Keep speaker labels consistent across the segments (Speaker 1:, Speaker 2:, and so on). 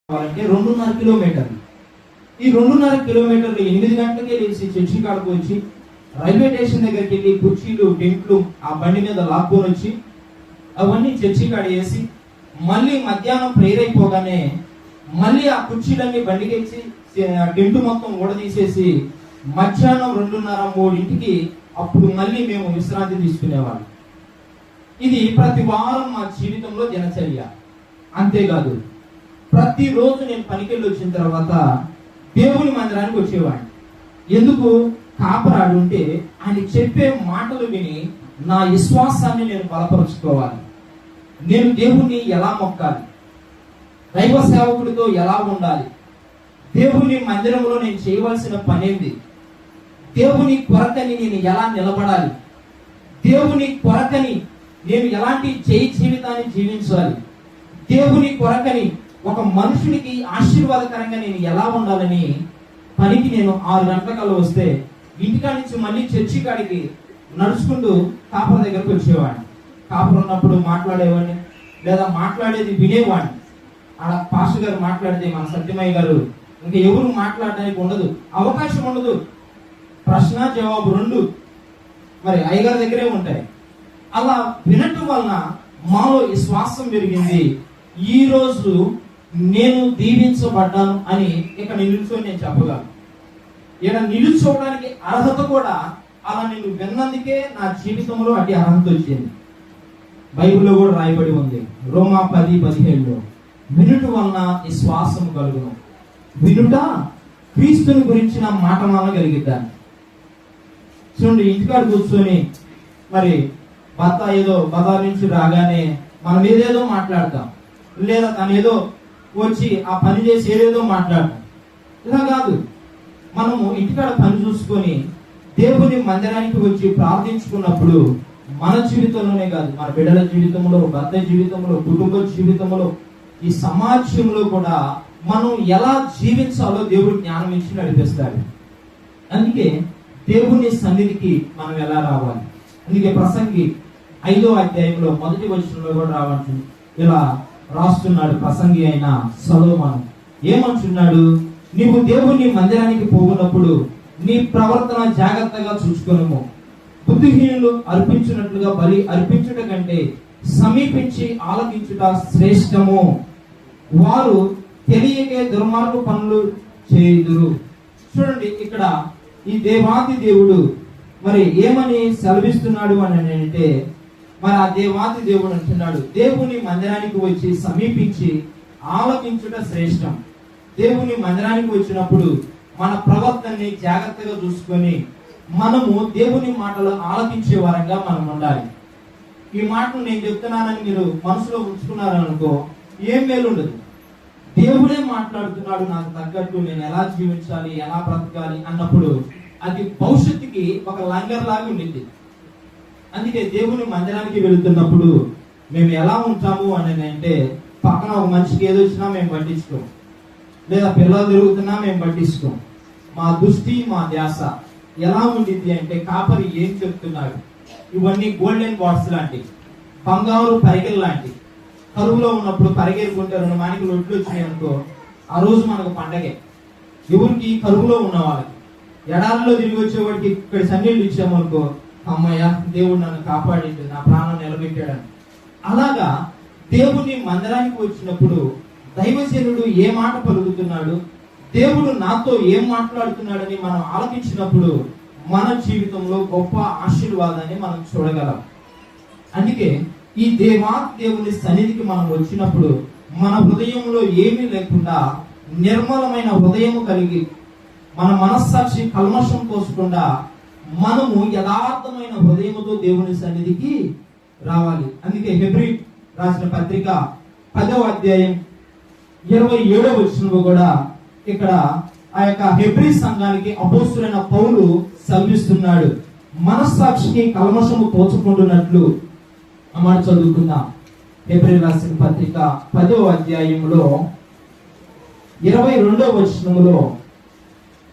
Speaker 1: అంటే 2.5 కిలోమీటర్లు. ఈ 2.5 కిలోమీటర్లు 8 గంటలకే లేచి చర్చి కాడకు వచ్చి రైల్వే స్టేషన్ దగ్గరికి వెళ్ళి కుర్చీలు టెంట్లు ఆ బండి మీద లాక్కొని వచ్చి అవన్నీ చర్చి కాడ వేసి మళ్ళీ మధ్యాహ్నం ప్రేయర్ అయిపోగానే మళ్ళీ ఆ కుర్చీలన్నీ బండికేసి టెంట్ మొత్తం ఊడదీసేసి మధ్యాహ్నం 2:30-3 అప్పుడు మళ్ళీ మేము విశ్రాంతి తీసుకునేవాళ్ళం. ఇది ప్రతి వారం మా జీవితంలో దినచర్య. అంతేకాదు ప్రతిరోజు నేను పనికెళ్ళి వచ్చిన తర్వాత దేవుని మందిరానికి వచ్చేవాడిని. ఎందుకు? కాపరాడు ఉంటే ఆయన చెప్పే మాటలు విని నా విశ్వాసాన్ని నేను బలపరుచుకోవాలి. నేను దేవుణ్ణి ఎలా మొక్కాలి, దైవ సేవకుడితో ఎలా ఉండాలి, దేవుని మందిరంలో నేను చేయవలసిన పనేంది, దేవుని కొరకని నేను ఎలా నిలబడాలి, దేవుని కొరకని నేను ఎలాంటి జీవితాన్ని జీవించాలి, దేవుని కొరకని ఒక మనుషుడికి ఆశీర్వాదకరంగా నేను ఎలా ఉండాలని పనికి నేను 6 గంటలకల్లా వస్తే ఇంటికాడి నుంచి మళ్ళీ చర్చి కాడికి నడుచుకుంటూ కాపర దగ్గరకు వచ్చేవాడిని. కాపర ఉన్నప్పుడు మాట్లాడేవాడిని, లేదా మాట్లాడేది వినేవాడిని. ఆడ పాస్టర్ గారు మాట్లాడితే మన సత్యమయ్య గారు ఇంకా ఎవరు మాట్లాడడానికి ఉండదు, అవకాశం ఉండదు. ప్రశ్న జవాబు 2 మరి అయ్యగారి దగ్గరే ఉంటాయి. అలా వినటం వలన మాలో విశ్వాసం పెరిగింది. ఈ రోజు నేను దీవించబడ్డాను అని ఇక్కడ నిలుచొని నేను చెప్పగలను. ఇక్కడ నిలుచోవడానికి అర్హత కూడా అలా నేను విన్నందుకే నా జీవితంలో అటు అర్హత వచ్చింది. బైబిల్లో కూడా రాయబడి ఉంది, రోమా 10:17 వినుట వలన విశ్వాసం కలుగును, వినుట క్రీస్తుని గురించిన మాట వలన కలిగిద్దాను. చూడండి, ఇంటికాడ కూర్చొని మరి భర్త ఏదో బజార్ నుంచి రాగానే మనం ఏదేదో మాట్లాడతాం, లేదా తను ఏదో వచ్చి ఆ పని చేసి ఏదేదో మాట్లాడతాం. ఇలా కాదు, మనము ఇంటికాడ పని చూసుకొని దేవుని మందిరానికి వచ్చి ప్రార్థించుకున్నప్పుడు మన జీవితంలోనే కాదు, మన బిడ్డల జీవితంలో, భర్త జీవితంలో, కుటుంబ జీవితంలో, ఈ సమాజంలో కూడా మనం ఎలా జీవించాలో దేవుడు జ్ఞానం ఇచ్చి నడిపిస్తాడు. అందుకే దేవుని సన్నిధికి మనం ఎలా రావాలి. అందుకే ప్రసంగి 5వ అధ్యాయంలో 1వ వచనంలో కూడా రావాలి. ఇలా రాస్తున్నాడు ప్రసంగి అయిన సొలొమోను. ఏమంటున్నాడు? నీవు దేవుని మందిరానికి పోవునప్పుడు నీ ప్రవర్తన జాగ్రత్తగా చూసుకొనుము. బుద్ధిహీనులు అర్పించినట్లుగా బలి అర్పించుట కంటే సమీపించి ఆలకించుట శ్రేష్టము. వారు తెలియకే దుర్మార్గ పనులు చేయుదురు. చూడండి, ఇక్కడ ఈ దేవాది దేవుడు మరి ఏమని సెలవిస్తున్నాడు అని అంటే, మరి ఆ దేవాది దేవుడు అంటున్నాడు, దేవుని మందిరానికి వచ్చి సమీపించి ఆలకించుట శ్రేష్టం. దేవుని మందిరానికి వచ్చినప్పుడు మన ప్రవర్తనని జాగ్రత్తగా చూసుకొని మనము దేవుని మాటలు ఆలకించే వారంగా మనం ఉండాలి. ఈ మాటలు నేను చెప్తున్నానని మీరు మనసులో ఉంచుకున్నారనుకో ఏం మేలు ఉండదు. దేవుడే మాట్లాడుతున్నాడు, నాకు తగ్గట్టు నేను ఎలా జీవించాలి, ఎలా బ్రతకాలి అన్నప్పుడు అది భవిష్యత్తుకి ఒక లంగర్ లాగా ఉండింది. అందుకే దేవుని మందిరానికి వెళుతున్నప్పుడు మేము ఎలా ఉంటాము అని అంటే, పక్కన ఒక మనిషికి ఏదో వచ్చినా మేము పట్టించుకోం, లేదా పిల్లలు తిరుగుతున్నా మేము పట్టించుకోం. మా దృష్టి, మా ధ్యాస ఎలా ఉండింది అంటే, కాపరి ఏం చెప్తున్నాడు. ఇవన్నీ గోల్డెన్ బాట్స్ లాంటివి, బంగారు పరిగెలు లాంటివి. కరువులో ఉన్నప్పుడు పరిగెరుకుంటే 2 మానికలు ఒడ్లు వచ్చినాయి అనుకో, ఆ రోజు మనకు పండగే. ఎవరికి? కరువులో ఉన్న వాళ్ళకి. ఎడారిలో తిరిగి వచ్చేవాడికి ఇక్కడ సన్నీళ్ళు ఇచ్చామనుకో, అమ్మయ్య దేవుడు నన్ను కాపాడిండు, నా ప్రాణం నిలబెట్టాడని. అలాగా దేవుని మందిరానికి వచ్చినప్పుడు దైవజనుడు ఏ మాట పలుకుతున్నాడు, దేవుడు నాతో ఏం మాట్లాడుతున్నాడని మనం ఆలకించినప్పుడు మన జీవితంలో గొప్ప ఆశీర్వాదాన్ని మనం చూడగలం. అందుకే ఈ దేవుని సన్నిధికి మనం వచ్చినప్పుడు మన హృదయంలో ఏమీ లేకుండా నిర్మలమైన హృదయం కలిగి, మన మనస్సాక్షి కల్మషం పోసకుండా మనము యథార్థమైన హృదయముతో దేవుని సన్నిధికి రావాలి. అందుకే హెబ్రీ రాసిన పత్రిక 10వ అధ్యాయం 27వ వచనంలో కూడా ఇక్కడ ఆ యొక్క హెబ్రీ సంఘానికి అపోస్తులైన పౌలు సెలవిస్తున్నాడు, మనస్సాక్షికి కల్మషము తోచుకుంటున్నట్లు. ఆ మాట చదువుకుందాం. హెబ్రీ రాసిన పత్రిక 10వ అధ్యాయంలో 22వ వచనంలో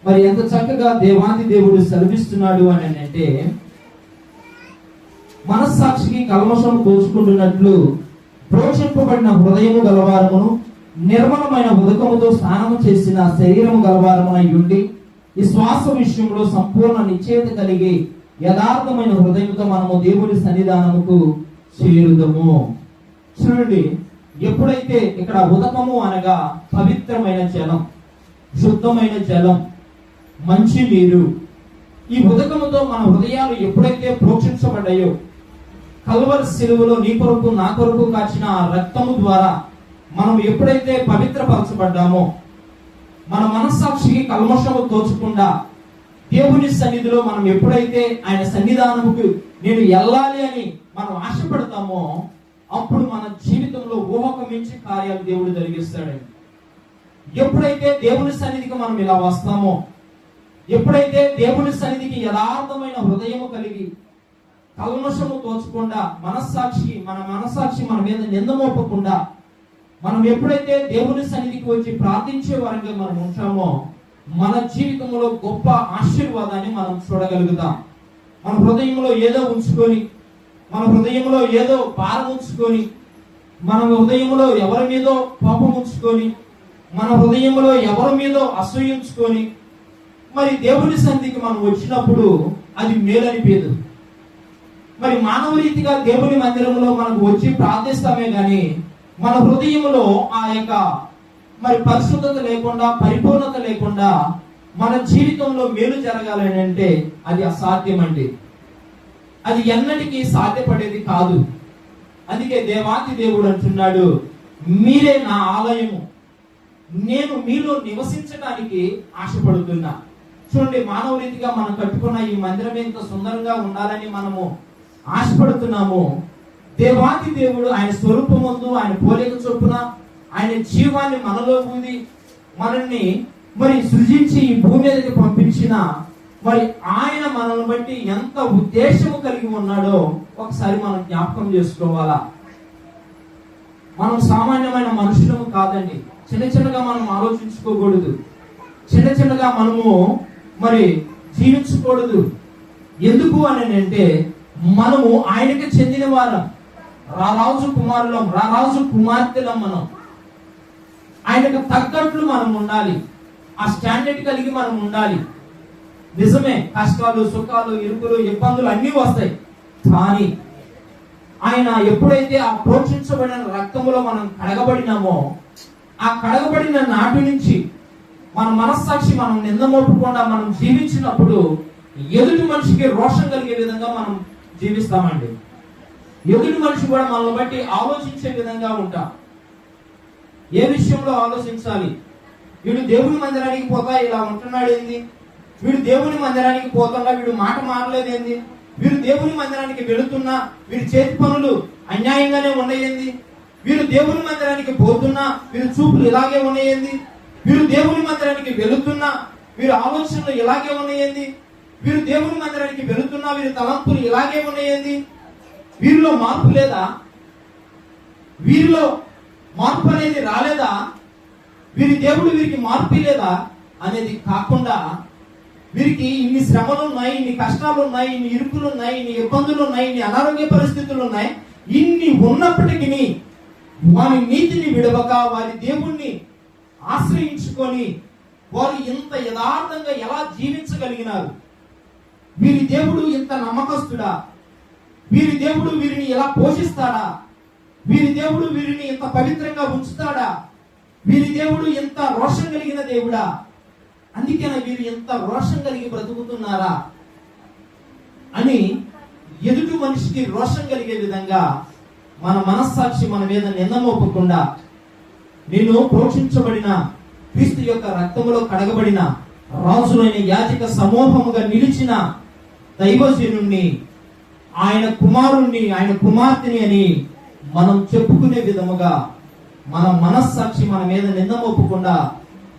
Speaker 1: మరి ఎంత చక్కగా దేవాది దేవుడు సెలవిస్తున్నాడు అని అంటే, మనస్సాక్షికి కల్మషం తోచుకుంటున్నట్లు ప్రోక్షింపబడిన హృదయము గలవారమును నిర్మలమైన ఉదకముతో స్నానము చేసిన శరీరము గలవారమునై ఉండి ఈ శ్వాస విషయంలో సంపూర్ణ నిశ్చయత కలిగి యథార్థమైన హృదయంతో మనము దేవుడి సన్నిధానముకు చేరుదము. చూడండి, ఎప్పుడైతే ఇక్కడ ఉదకము అనగా పవిత్రమైన జలం, శుద్ధమైన జలం, మంచి నీరు, ఈ ఉదకముతో మన హృదయాలు ఎప్పుడైతే ప్రోక్షించబడ్డాయో, కల్వరి శిలువలో నీ కొరకు నా కొరకు కాచిన ఆ రక్తము ద్వారా మనం ఎప్పుడైతే పవిత్రపరచబడ్డామో, మన మనస్సాక్షికి కల్మషము తోచకుండా దేవుని సన్నిధిలో మనం ఎప్పుడైతే ఆయన సన్నిధానముకు నేను వెళ్ళాలి అని మనం ఆశపడతామో, అప్పుడు మన జీవితంలో ఊహకు మించి కార్యాలు దేవుడు జరిగిస్తాడండి. ఎప్పుడైతే దేవుని సన్నిధికి మనం ఇలా వస్తామో, ఎప్పుడైతే దేవుని సన్నిధికి యథార్థమైన హృదయము కలిగి కల్మషము తోచకుండా మన మనస్సాక్షి మన మీద నిందమోపకుండా మనం ఎప్పుడైతే దేవుని సన్నిధికి వచ్చి ప్రార్థించే వారంగా మనం ఉంటామో, మన జీవితంలో గొప్ప ఆశీర్వాదాన్ని మనం చూడగలుగుతాం. మన హృదయంలో ఏదో ఉంచుకొని, మన హృదయంలో ఏదో భారం ఉంచుకొని, మన హృదయంలో ఎవరి మీదో కోపం ఉంచుకొని, మన హృదయంలో ఎవరి మీదో అసూయించుకొని మరి దేవుని సన్నిధికి మనం వచ్చినప్పుడు అది మేలనిపేదు. మరి మానవ రీతిగా దేవుని మందిరంలో మనకు వచ్చి ప్రార్థిస్తామే గాని మన హృదయంలో ఆ యొక్క మరి పరిశుద్ధత లేకుండా, పరిపూర్ణత లేకుండా మన జీవితంలో మేలు జరగాలని అంటే అది అసాధ్యం అండి. అది ఎన్నటికీ సాధ్యపడేది కాదు. అందుకే దేవాతి దేవుడు అంటున్నాడు, మీరే నా ఆలయము, నేను మీలో నివసించడానికి ఆశపడుతున్నా. చూడండి, మానవ రీతిగా మనం కట్టుకున్న ఈ మందిరం ఎంత సుందరంగా ఉండాలని మనము ఆశపడుతున్నాము. దేవాతి దేవుడు ఆయన స్వరూపమందు, ఆయన పోలిక చొప్పున ఆయన జీవాన్ని మనలో ఊది మనల్ని మరి సృజించి ఈ భూమి మీదకి పంపించిన మరి ఆయన మనల్ని బట్టి ఎంత ఉద్దేశము కలిగి ఉన్నాడో ఒకసారి మనం జ్ఞాపకం చేసుకోవాలా. మనం సామాన్యమైన మనుషులము కాదండి. చిన్న చిన్నగా మనం ఆలోచించుకోకూడదు, చిన్న చిన్నగా మనము మరి జీవించకూడదు. ఎందుకు అని అంటే మనము ఆయనకి చెందిన వారం, రారాజు కుమారులం, రారాజు కుమార్తెలం. మనం ఆయనకు తగ్గట్లు మనం ఉండాలి, ఆ స్టాండర్డ్ కలిగి మనం ఉండాలి. నిజమే, కష్టాలు, సుఖాలు, ఇరుకులు, ఇబ్బందులు అన్నీ వస్తాయి. కానీ ఆయన ఎప్పుడైతే ఆ ప్రోక్షించబడిన రక్తములో మనం కడగబడినామో, ఆ కడగబడిన నాటి నుంచి మన మనస్సాక్షి మనం నిందమోపకుండా మనం జీవించినప్పుడు ఎదుటి మనిషికి రోషం కలిగే విధంగా మనం జీవిస్తామండి. ఎదుటి మనిషి కూడా మనల్ని బట్టి ఆలోచించే విధంగా ఉంటాం. ఏ విషయంలో ఆలోచించాలి? వీడు దేవుని మందిరానికి పోతా ఇలా ఉంటున్నాడు ఏంది? వీడు దేవుని మందిరానికి పోతున్నా వీడు మాట మారలేదేంది? వీరు దేవుని మందిరానికి వెళుతున్నా వీరి చేతి పనులు అన్యాయంగానే ఉన్నాయేంది? వీరు దేవుని మందిరానికి పోతున్నా వీరు చూపులు ఇలాగే ఉన్నాయేంది? వీరు దేవుని మందిరానికి వెళుతున్నా వీరి ఆలోచనలు ఇలాగే ఉన్నాయేంది? వీరు దేవుని మందిరానికి వెళుతున్నా వీరి తలంపులు ఇలాగే ఉన్నాయేంది? వీరిలో మార్పు లేదా? వీరిలో మార్పు అనేది రాలేదా? వీరి దేవుడు వీరికి మార్పు లేదా అనేది కాకుండా వీరికి ఇన్ని శ్రమలు ఉన్నాయి, ఇన్ని కష్టాలు ఉన్నాయి, ఇన్ని ఇరుకులు ఉన్నాయి, ఇన్ని ఇబ్బందులు ఉన్నాయి, ఇన్ని అనారోగ్య పరిస్థితులు ఉన్నాయి. ఇన్ని ఉన్నప్పటికీ వారి నీతిని విడవక వారి దేవుణ్ణి ఆశ్రయించుకొని వారు ఇంత యథార్థంగా ఎలా జీవించగలిగినారు? వీరి దేవుడు ఇంత నమ్మకస్తుడా? వీరి దేవుడు వీరిని ఎలా పోషిస్తాడా? వీరి దేవుడు వీరిని ఇంత పవిత్రంగా ఉంచుతాడా? వీరి దేవుడు ఎంత రోషం కలిగిన దేవుడా? అందుకేనా వీరు ఎంత రోషం కలిగి బ్రతుకుతున్నారా అని ఎదుటి మనిషికి రోషం కలిగే విధంగా మన మనస్సాక్షి మన మీద నిందమోపకుండా, నేను ప్రోక్షించబడిన క్రీస్తు యొక్క రక్తములో కడగబడిన రాజులైన యాజక సమూహముగా నిలిచిన దైవజనుణ్ణి, ఆయన కుమారుణ్ణి, ఆయన కుమార్తెని అని మనం చెప్పుకునే విధముగా మన మనస్సాక్షి మన మీద నిందమోపకుండా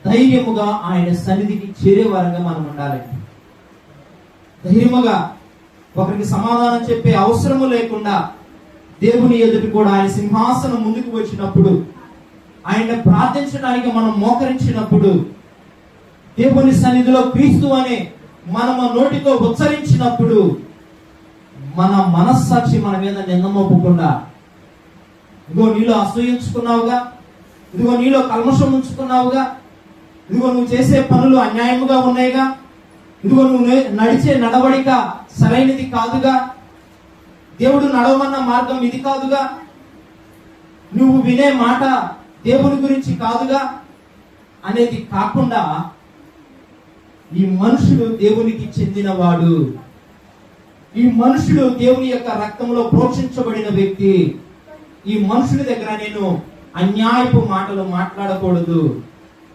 Speaker 1: ధైర్యముగా ఆయన సన్నిధికి చేరే వారంగా మనం ఉండాలి. ధైర్యముగా ఒకరికి సమాధానం చెప్పే అవసరము లేకుండా దేవుని ఎదుటి కూడా ఆయన సింహాసనం ముందుకు వచ్చినప్పుడు, ఆయన ప్రార్థించడానికి మనం మోకరించినప్పుడు, దేవుని సన్నిధిలో క్రీస్తు అనే మనము నోటితో ఉచ్చరించినప్పుడు మన మనస్సాక్షి మన మీద నిందమోపకుండా, ఇగో నీలో అసూయించుకున్నావుగా, ఇదిగో నీలో కల్మషం ఉంచుకున్నావుగా, ఇదిగో నువ్వు చేసే పనులు అన్యాయముగా ఉన్నాయిగా, ఇదిగో నువ్వు నడిచే నడవడిక సరైనది కాదుగా, దేవుడు నడవమన్న మార్గం ఇది కాదుగా, నువ్వు వినే మాట దేవుని గురించి కాదుగా అనేది కాకుండా ఈ మనుషుడు దేవునికి చెందినవాడు, ఈ మనుషుడు దేవుని యొక్క రక్తంలో ప్రోక్షించబడిన వ్యక్తి, ఈ మనుషుడి దగ్గర నేను అన్యాయపు మాటలు మాట్లాడకూడదు,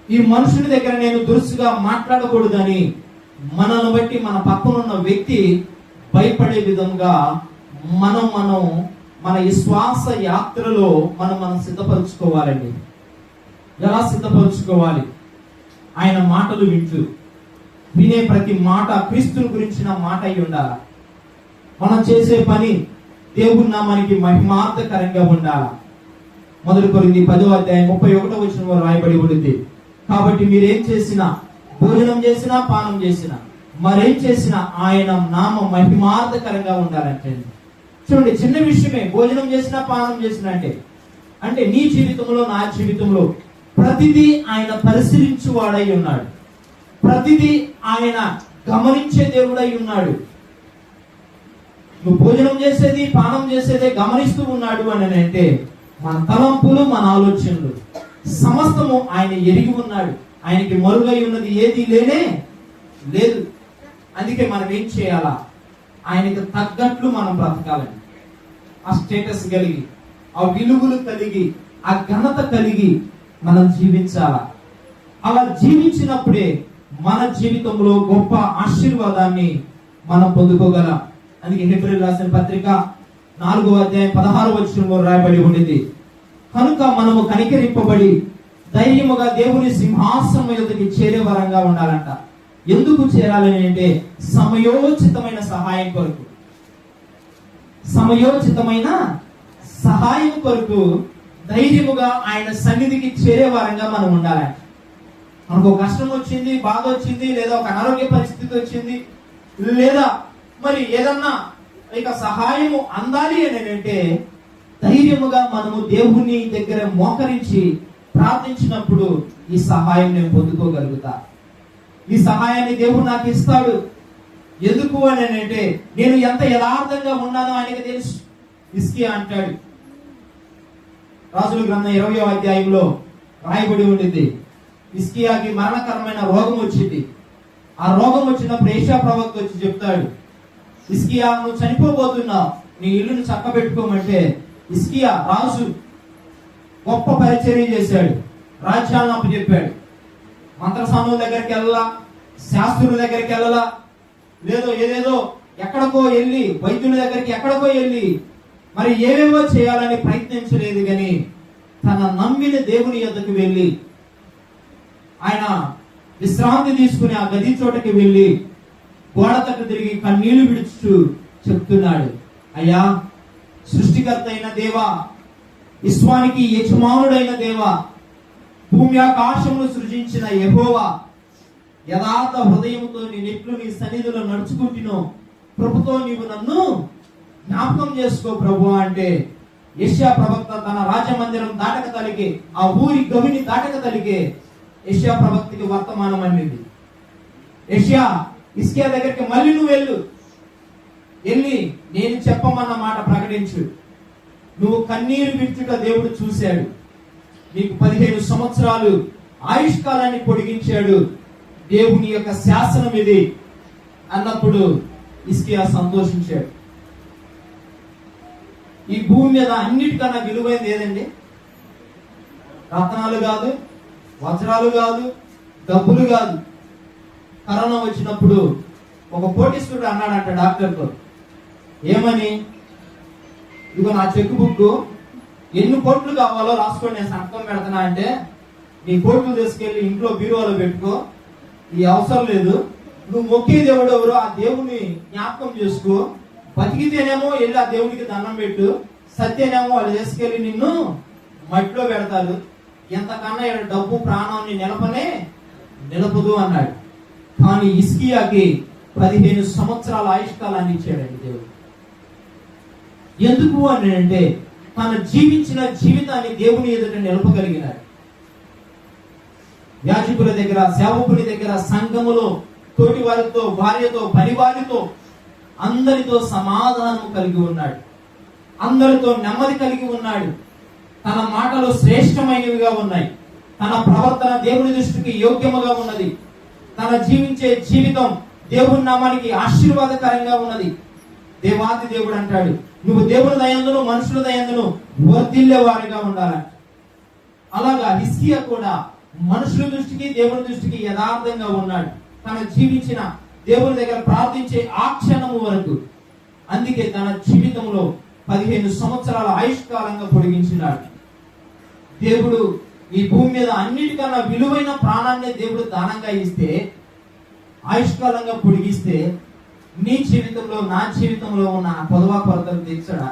Speaker 1: ఈ మనుషుడి దగ్గర నేను దురుసుగా మాట్లాడకూడదు అని మనల్ని బట్టి మన పక్కనున్న వ్యక్తి భయపడే విధంగా మనం మన విశ్వాస యాత్రలో మనం సిద్ధపరచుకోవాలండి. ఎలా సిద్ధపరచుకోవాలి? ఆయన మాటలు వింటూ, వినే ప్రతి మాట క్రీస్తుని గురించిన మాట అయి ఉండాలి. మనం చేసే పని దేవుని నామానికి మహిమార్థకరంగా ఉండాలి. 1 కొరింథీ 10:31 రాయబడి ఉంటుంది, కాబట్టి మీరేం చేసినా, భోజనం చేసినా పానం చేసినా మరేం చేసినా ఆయన నామ మహిమార్థకరంగా ఉండాలంటే. చూడండి, చిన్న విషయమే భోజనం చేసినా పానం చేసినా అంటే నీ జీవితంలో నా జీవితంలో ప్రతిదీ ఆయన పరిశీలించువాడై ఉన్నాడు, ప్రతిదీ ఆయన గమనించే దేవుడై ఉన్నాడు. నువ్వు భోజనం చేసేది పానం చేసేదే గమనిస్తూ ఉన్నాడు అని అంటే మన తలంపులు, మన ఆలోచనలు సమస్తము ఆయన ఎరిగి ఉన్నాడు. ఆయనకి మరుగై ఉన్నది ఏది లేనే లేదు. అందుకే మనం ఏం చేయాలా? ఆయనకి తగ్గట్లు మనం బ్రతకాలని, ఆ స్టేటస్ కలిగి, ఆ విలువలు కలిగి, ఆ ఘనత కలిగి మనం జీవించాలా. అలా జీవించినప్పుడే మన జీవితంలో గొప్ప ఆశీర్వాదాన్ని మనం పొందుకోగలం. అందుకే హెబ్రీయులకు రాసిన పత్రిక 4:16 రాయబడి ఉండింది, కనుక మనము కనికరింపబడి ధైర్యముగా దేవుని సింహాసనం ఎదుటికి చేరే వరంగా ఉండాలంట. ఎందుకు చేరాలని అంటే సమయోచితమైన సహాయం కొరకు, సమయోచితమైన సహాయం కొరకు ధైర్యముగా ఆయన సన్నిధికి చేరే వరంగా మనం ఉండాలంట. మనకు కష్టం వచ్చింది, బాధ వచ్చింది, లేదా ఒక అనారోగ్య పరిస్థితి వచ్చింది, లేదా మరి ఏదన్నా ఇక సహాయము అందాలి అని అంటే ధైర్యముగా మనము దేవుని దగ్గర మోకరించి ప్రార్థించినప్పుడు ఈ సహాయం నేను పొందుకోగలుగుతా. ఈ సహాయాన్ని దేవుడు నాకు ఇస్తాడు. ఎందుకు అని అంటే నేను ఎంత యథార్థంగా ఉన్నానో ఆయనకి తెలుసు. హిజ్కియా అంటాడు, రాజుల గ్రంథం 20వ అధ్యాయంలో రాయబడి ఉండింది, హిజ్కియాకి మరణకరమైన రోగం వచ్చింది. ఆ రోగం వచ్చినప్పుడు యెషయా ప్రవక్త వచ్చి చెప్తాడు, హిజ్కియా నువ్వు చనిపోబోతున్నావు, నీ ఇల్లును చక్కబెట్టుకోమంటే హిజ్కియా రాజు గొప్ప పరిచర్య చేశాడు, రాజ్యాలను అప్పచెప్పాడు. మంత్రసానుల దగ్గరికి వెళ్ళలా, శాస్త్రుల దగ్గరికి వెళ్ళలా, ఏదేదో ఎక్కడికో వెళ్ళి, వైద్యుల దగ్గరికి ఎక్కడికో వెళ్ళి మరి ఏవేవో చేయాలని ప్రయత్నించలేదు. కానీ తన నమ్మిన దేవుని యొద్దకు వెళ్ళి ఆయన విశ్రాంతి తీసుకుని ఆ గది చోటకి వెళ్ళి గోడ తట్టు తిరిగి కన్నీళ్లు విడుచు చెప్తున్నాడు, అయ్యా సృష్టికర్త అయిన దేవా, విశ్వానికి యజమానుడైన దేవా, భూమి ఆకాశమును సృజించిన యెహోవా, యథార్థ హృదయముతో నేనెట్లు నీ సన్నిధిలో నడుచుకుంటున్నావు, ప్రభుతో నీవు నన్ను జ్ఞాపకం చేసుకో ప్రభు అంటే యెషయా ప్రవక్త తన రాజమందిరం దాటక తలిగే, ఆ ఊరి గవిని దాటక తలిగే యెషయా ప్రవక్తకి వర్తమానం అన్నింది. యెషయా హిజ్కియా దగ్గరికి మళ్ళీ నువ్వు వెళ్ళి నేను చెప్పమన్న మాట ప్రకటించు. నువ్వు కన్నీరు విడుచుట దేవుడు చూశాడు, నీకు 15 సంవత్సరాలు ఆయుష్కాలాన్ని పొడిగించాడు, దేవుని యొక్క శాసనం ఇది అన్నప్పుడు హిజ్కియా సంతోషించాడు. ఈ భూమి మీద అన్నిటికన్నా విలువైనది ఏదండి? రత్నాలు కాదు, వజ్రాలు కాదు, డబ్బులు కాదు. కరోనా వచ్చినప్పుడు ఒక కోటీశ్వరుడు అన్నాడంట డాక్టర్తో, ఏమని, ఇదిగో నా చెక్ బుక్, ఎన్ని కోట్లు కావాలో రాసుకొని నేను సంతకం పెడతానా అంటే, నీ కోట్లు తీసుకెళ్లి ఇంట్లో బీరువాలో పెట్టుకో, ఈ అవసరం లేదు, నువ్వు మొక్కే దేవుడు ఎవరో ఆ దేవుని జ్ఞాపకం చేసుకో, బతికితేనేమో వెళ్ళి ఆ దేవుడికి దండం పెట్టు, సత్యనేమో వాళ్ళు తీసుకెళ్లి నిన్ను మట్టిలో పెడతారు, ఎంతకన్నా డబ్బు ప్రాణాన్ని నిలపదు అన్నాడు. కానీ హిజ్కియాకి 15 సంవత్సరాల ఆయుష్కాలాన్ని ఇచ్చాడండి దేవుడు. ఎందుకు అని అంటే తను జీవించిన జీవితాన్ని దేవుని ఎదుట నిలపగలిగినాడు. యాజకుల దగ్గర, సేవకుని దగ్గర, సంఘములో తోటి వారితో, భార్యతో, పరివారితో, అందరితో సమాధానం కలిగి ఉన్నాడు. అందరితో నెమ్మది కలిగి ఉన్నాడు. తన మాటలు శ్రేష్టమైనవిగా ఉన్నాయి. తన ప్రవర్తన దేవుని దృష్టికి యోగ్యముగా ఉన్నది. తన జీవించే జీవితం దేవుని నామానికి ఆశీర్వాదకరంగా ఉన్నది. దేవాది దేవుడు అంటాడు, నువ్వు దేవుని దయందును మనుషుల దయందును వర్ధిల్లే వారిగా ఉండాలంట. అలాగా హిజ్కియా కూడా మనుషుల దృష్టికి దేవుని దృష్టికి యథార్థంగా ఉన్నాడు. తన జీవించిన దేవుని దగ్గర ప్రార్థించే ఆ క్షణము వరకు. అందుకే తన జీవితంలో 15 సంవత్సరాల ఆయుష్కాలంగా పొడిగించినాడు. దేవుడు ఈ భూమి మీద అన్నిటికన్నా విలువైన ప్రాణాన్ని దేవుడు దానంగా ఇస్తే, ఆయుష్కాలంగా పొడిగిస్తే, నీ జీవితంలో, నా జీవితంలో ఉన్న కొదవా కొరతలు తీర్చడా?